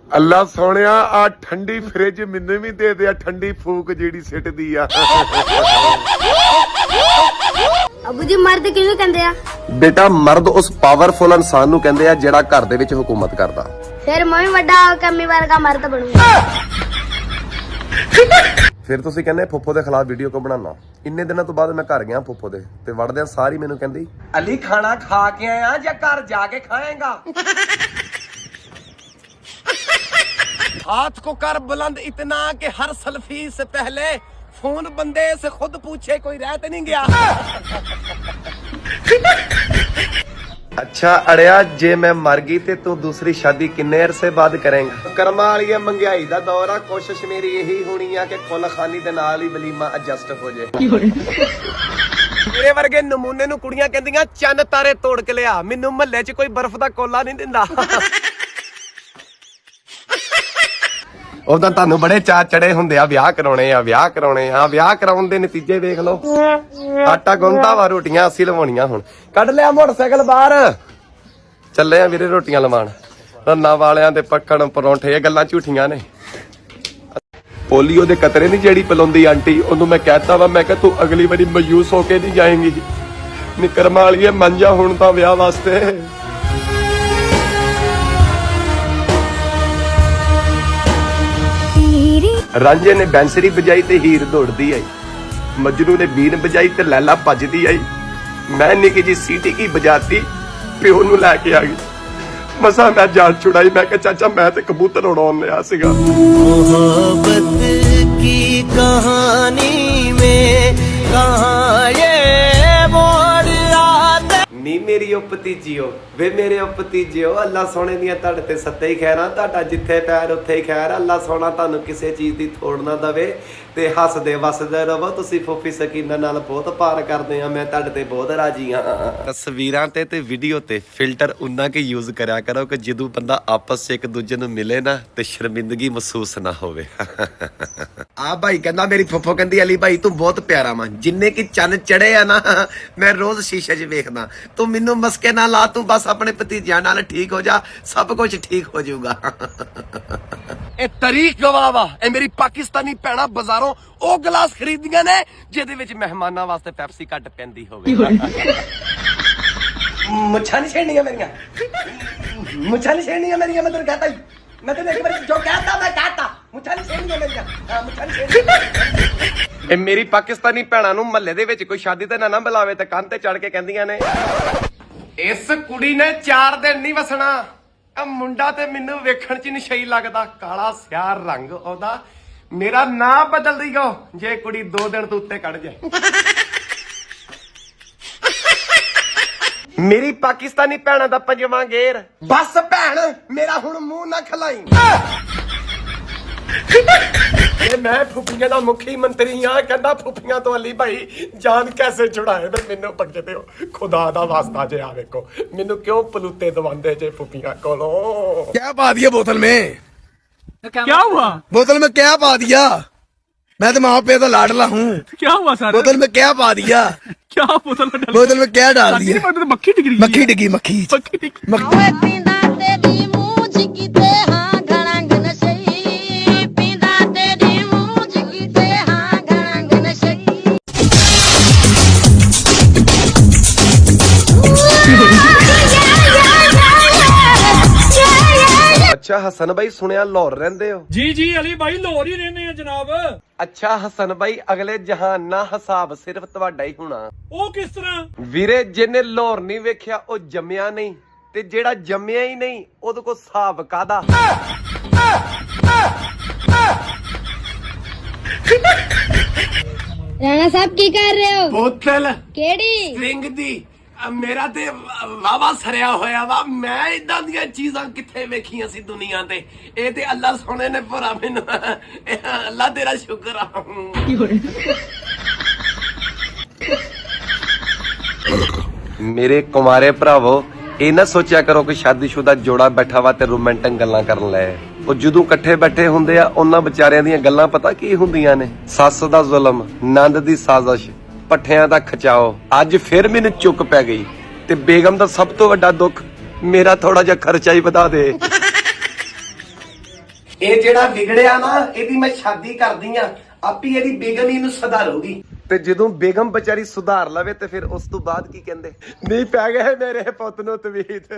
अल्लाह सोनिया आ ठंडी फ्रिज मैनू भी दे दे, ठंडी फूक जेड़ी सिटदी आ। अबू जी मर्द किहनू कहंदे आ? बेटा मर्द उस पावरफुल इंसान नू कहंदे आ जेड़ा घर दे विच हुकूमत करदा। फिर मैं भी वड्डा कमी वर्गा मर्द बनूंगा। फिर तुसी कहने फुफ्फो दे खिलाफ वीडियो को बनाना। इन्ने दिनों तो बाद मैं घर गया फुफ्फो दे ते वड़दे सारी मैनू कहंदी अली खाना खा के आया या घर जाके खाएगा? हाथ को कर बुलंद इतना कि हर सेल्फी से पहले फोन बंदे से खुद पूछे कोई रह तो नहीं गया। अच्छा अड़िया जे मैं मर गई ते तू दूसरी शादी किन्ने अरसे बाद करेंगा? कर्मा वाली महंगाई दा दौर आ, कोशिश मेरी यही होनी है कि कुल खानी दे नाल ही वलीमा एडजस्ट हो जाए। मेरे वर्गे नमूने नू कुड़ियां कहंदियां चन्न तारे तोड़ के लिया, मैनू महल्ले च कोई बर्फ दा कोला नहीं दिंदा। उदा तानू बड़े चा चढ़े हुंदे आ विआह कराउणे आ, विआह कराउणे आ। विआह कराउण दे नतीजे देख लो। आटा गुंदा वा रोटियां ਅਸੀਂ ਲਵਾਉਣੀਆਂ ਹੁਣ। ਕੱਢ ਲਿਆ ਮੋਟਰਸਾਈਕਲ ਬਾਹਰ, ਚੱਲੇ ਆ ਵੀਰੇ ਰੋਟੀਆਂ ਲਵਾਣ। ਰੰਨਾ ਵਾਲਿਆਂ ਦੇ ਪੱਕਣ ਪਰੌਂਠੇ, ਇਹ ਗੱਲਾਂ ਝੂਠੀਆਂ ਨੇ। ਪੋਲੀਓ ਦੇ ਕਤਰੇ ਨਹੀਂ ਜਿਹੜੀ ਪਿਲਾਉਂਦੀ ਆਂਟੀ, ਉਹਨੂੰ ਮੈਂ ਕਹਿਤਾ ਵਾ, ਮੈਂ ਕਿਹਾ ਤੂੰ ਅਗਲੀ ਵਾਰੀ ਮਾਯੂਸ ਹੋ ਕੇ ਨਹੀਂ ਜਾਏਂਗੀ। ਨਿਕਰਮਾ ਵਾਲੀਏ ਮੰਨ ਜਾ ਹੁਣ ਤਾਂ ਵਿਆਹ ਵਾਸਤੇ। ਰਾਂਝੇ ਨੇ ਬੈਂਸਰੀ ਵਜਾਈ ਤੇ ਹੀਰ ਦੌੜਦੀ ਆਈ, ਮਜਨੂ ਨੇ ਬੀਨ ਵਜਾਈ ਤੇ ਲੈਲਾ ਭੱਜਦੀ ਆਈ। ਮੈਂ ਨਿੱਕੀ ਜੀ ਸੀਟੀ ਕੀ ਵਜਾਤੀ, ਪਿਓ ਨੂੰ ਲੈ ਕੇ ਆ ਗਈ। ਮਸਾਂ ਮੈਂ ਜਾਨ ਛੁਡਾਈ। ਮੈਂ ਕਿਹਾ ਚਾਚਾ ਮੈਂ ਤੇ ਕਬੂਤਰ ਉਡਾਉਣ ਲਿਆ ਸੀਗਾ। मोहब्बत की कहानी में कहाँ ये मोड़ आते। ਨੀ ਮੇਰੀ ਉਹ ਭਤੀਜੀਓ, ਵੇ ਮੇਰੇ ਉਹ ਭਤੀਜਿਓ, ਅੱਲਾ ਸੋਹਣੇ ਦੀਆਂ ਤੁਹਾਡੇ ਤੇ ਸੱਤੇ ਹੀ ਖੈਰਾਂ। ਤੁਹਾਡਾ ਜਿੱਥੇ ਪੈਰ ਉੱਥੇ ਹੀ ਖੈਰ। ਅੱਲਾ ਸੋਹਣਾ ਤੁਹਾਨੂੰ ਕਿਸੇ ਚੀਜ਼ ਦੀ ਥੋੜ ਨਾ ਦਵੇ ਤੇ ਹੱਸਦੇ ਵਸਦੇ ਰਹੋ। ਤੁਸੀਂ ਫੁੱਫੀ ਸਕੀਨਾ ਨਾਲ ਬਹੁਤ ਪਿਆਰ ਕਰਦੇ ਆ, ਮੈਂ ਤੁਹਾਡੇ ਤੇ ਬਹੁਤ ਰਾਜੀ ਹਾਂ। ਤਸਵੀਰਾਂ ਤੇ ਵੀਡੀਓ ਤੇ ਫਿਲਟਰ ਉਨਾ ਕਿ ਯੂਜ਼ ਕਰਿਆ ਕਰੋ ਕਿ ਜਦੋਂ ਬੰਦਾ ਆਪਸ 'ਚ ਇੱਕ ਦੂਜੇ ਨੂੰ ਮਿਲੇ ਨਾ ਤੇ ਸ਼ਰਮਿੰਦਗੀ ਮਹਿਸੂਸ ਨਾ ਹੋਵੇ। ਆ ਭਾਈ ਕਹਿੰਦਾ ਮੇਰੀ ਫੁੱਫੋ ਕਹਿੰਦੀ ਅਲੀ ਭਾਈ ਤੂੰ ਬਹੁਤ ਪਿਆਰਾ ਵਾ, ਜਿੰਨੇ ਕਿ ਚੰਨ ਚੜੇ ਆ ਨਾ ਮੈਂ ਰੋਜ਼ ਸ਼ੀਸ਼ੇ 'ਚ ਵੇਖਦਾ। ਤੂੰ ਮੈਨੂੰ ਮਸਕੇ ਨਾ ਲਾ, ਤੂੰ ਬਸ ਆਪਣੇ ਭਤੀਜਿਆਂ ਨਾਲ ਠੀਕ ਹੋ ਜਾ, ਸਭ ਕੁਝ ਠੀਕ ਹੋ ਜਾਊਗਾ। ਇਹ ਤਰੀਕ ਗਵਾ ਵਾ, ਇਹ ਮੇਰੀ ਪਾਕਿਸਤਾਨੀ ਭੈਣਾਂ ਬਾਜ਼ਾਰੋਂ ਉਹ ਗਲਾਸ ਖਰੀਦੀਆਂ ਨੇ ਜਿਹਦੇ ਵਿੱਚ ਮਹਿਮਾਨਾਂ ਵਾਸਤੇ ਪੈਪਸੀ ਘੱਟ ਪੈਂਦੀ ਹੋਵੇ। ਮੁੱਛਾਂ ਨਹੀਂ ਛੇੜਨੀਆਂ ਮੇਰੀਆਂ, ਮੁੱਛਾਂ ਨਹੀਂ ਛੇੜਨੀਆਂ ਮੇਰੀਆਂ। ਮੈਂ ਤੈਨੂੰ ਕਹਤਾ, ਮੈਂ ਤੈਨੂੰ ਇੱਕ ਵਾਰ ਜੋ ਕਹਤਾ ਮੈਂ ਕਹਤਾ, ਮੁੱਛਾਂ ਨਹੀਂ ਛੇੜਨੀਆਂ ਮੇਰੀਆਂ। ਹਾਂ ਮੁੱਛਾਂ ਨਹੀਂ ਛੇੜਨੀਆਂ। ਇਹ ਮੇਰੀ ਪਾਕਿਸਤਾਨੀ ਭੈਣਾਂ ਨੂੰ ਮਹੱਲੇ ਦੇ ਵਿੱਚ ਕੋਈ ਸ਼ਾਦੀ ਤੇ ਨਾ ਬੁਲਾਵੇ ਤੇ ਕੰਨ ਤੇ ਚੜ ਕੇ ਕਹਿੰਦੀਆਂ ਨੇ ਇਸ ਕੁੜੀ ਨੇ 4 ਦਿਨ ਨਹੀਂ ਵਸਣਾ। ਆ ਮੁੰਡਾ ਤੇ ਮੈਨੂੰ ਵੇਖਣ 'ਚ ਨਸ਼ਈ ਲੱਗਦਾ, ਕਾਲਾ ਸਿਆਰ ਰੰਗ ਉਹਦਾ। ਮੇਰਾ ਨਾਂ ਬਦਲ ਦਿਓ ਜੇ ਕੁੜੀ 2 ਦਿਨ ਤੋਂ ਉੱਤੇ ਕੱਢ ਜਾਏ। ਮੇਰੀ ਪਾਕਿਸਤਾਨੀ ਭੈਣਾਂ ਦਾ ਪੰਜਵਾਂ ਗੇਰ। ਬਸ ਭੈਣ ਮੇਰਾ ਹੁਣ ਮੂੰਹ ਨਾ ਖਲਾਈ। ਮੈਂ ਫੁੱਫੀਆਂ ਦਾ ਮੁਖੀ ਮੰਤਰੀ ਆ, ਕਹਿੰਦਾ ਫੁੱਫੀਆਂ ਤੋਂ ਅਲੀ ਭਾਈ ਜਾਨ ਕੈਸੇ ਛੁਡਾਏ। ਫਿਰ ਮੈਨੂੰ ਪੱਕਦੇ ਹੋ ਖੁਦਾ ਦਾ ਵਾਸਤਾ ਜੇ ਆ ਵੇਖੋ ਮੈਨੂੰ ਕਿਉਂ ਪਲੂਤੇ ਦਵਾਉਂਦੇ ਜੇ ਫੁੱਫੀਆਂ ਕੋਲੋਂ। क्या पा दिया बोतल में? क्या हुआ? बोतल में क्या पा दिया? मैं तो माँ पे तो लाडला हूँ। क्या हुआ सर? बोतल में क्या पा दिया? क्या बोतल में डाल? बोतल में क्या डाल दिया? तो मक्खी डिगी। मक्खी डिगी, मक्खी मक्खी डिगी। अच्छा हसन भाई सुनिया लाहौर रहंदे हो? जी जी अली भाई लाहौर ही रहने हैं जनाब। अच्छा हसन भाई अगले जहान ना हिसाब सिर्फ ਤੁਹਾਡਾ ਹੀ ਹੋਣਾ। ਉਹ ਕਿਸ ਤਰ੍ਹਾਂ? ਵੀਰੇ ਜਿਹਨੇ ਲਾਹੌਰ ਨਹੀਂ ਵੇਖਿਆ ਉਹ ਜੰਮਿਆ ਨਹੀਂ, ਤੇ ਜਿਹੜਾ ਜੰਮਿਆ ਹੀ ਨਹੀਂ ਉਹਦੇ ਕੋਲ ਹਿਸਾਬ ਕਾਦਾ। राणा साहब की कर रहे हो? ਬੋਤਲ केड़ी? ਸਟ੍ਰਿੰਗ ਦੀ। ਮੇਰਾ ਤੇ ਵਾਵਾ ਸਰਿਆ ਹੋਇਆ ਵਾ। ਮੈਂ ਇਦਾਂ ਦੀਆਂ ਚੀਜ਼ਾਂ ਕਿੱਥੇ ਵੇਖੀਆਂ ਸੀ ਦੁਨੀਆ ਤੇ। ਇਹ ਤੇ ਅੱਲਾ ਸੋਹਣੇ ਨੇ ਭਰਾ ਮੈਨੂੰ। ਅੱਲਾ ਤੇਰਾ ਸ਼ੁਕਰ ਆ। ਮੇਰੇ ਕੁਮਾਰੇ ਭਰਾਵੋ ਇਹ ਨਾ ਸੋਚਿਆ ਕਰੋ ਕਿ ਸ਼ਾਦੀशुदा ਜੋੜਾ ਬੈਠਾ ਵਾ ਤੇ ਰੋਮਾਂਟਿਕ ਗੱਲਾਂ ਕਰਨ ਲੈ। ਉਹ ਜਦੋਂ ਇਕੱਠੇ ਬੈਠੇ ਹੁੰਦੇ ਆ ਉਹਨਾਂ ਵਿਚਾਰਿਆਂ ਦੀਆਂ ਗੱਲਾਂ ਪਤਾ ਕੀ ਹੁੰਦੀਆਂ ਨੇ? ਸੱਸ ਦਾ ਜ਼ੁਲਮ, ਨੰਦ ਦੀ ਸਾਜ਼ਿਸ਼, ਪੱਠਿਆਂ ਦਾ ਖਚਾਓ। ਅੱਜ ਫਿਰ ਮੈਨੂੰ ਚੁੱਕ ਪੈ ਗਈ ਤੇ ਬੇਗਮ ਦਾ ਸਭ ਤੋਂ ਵੱਡਾ ਦੁੱਖ ਮੇਰਾ ਥੋੜਾ ਜਿਹਾ ਖਰਚਾ ਹੀ ਵਧਾ ਦੇ। ਇਹ ਜਿਹੜਾ ਵਿਗੜਿਆ ਨਾ ਇਹਦੀ ਮੈਂ ਸ਼ਾਦੀ ਕਰਦੀ ਆ, ਆਪੀ ਇਹਦੀ ਬੇਗਮ ਇਹਨੂੰ ਸੁਧਾਰੂਗੀ। ਤੇ ਜਦੋਂ ਬੇਗਮ ਵਿਚਾਰੀ ਸੁਧਾਰ ਲਵੇ ਤੇ ਫਿਰ ਉਸ ਤੋਂ ਬਾਅਦ ਕੀ ਕਹਿੰਦੇ, ਨਹੀਂ ਪੈ ਗਏ ਮੇਰੇ ਪੁੱਤ ਨੂੰ ਤਵੀਤ।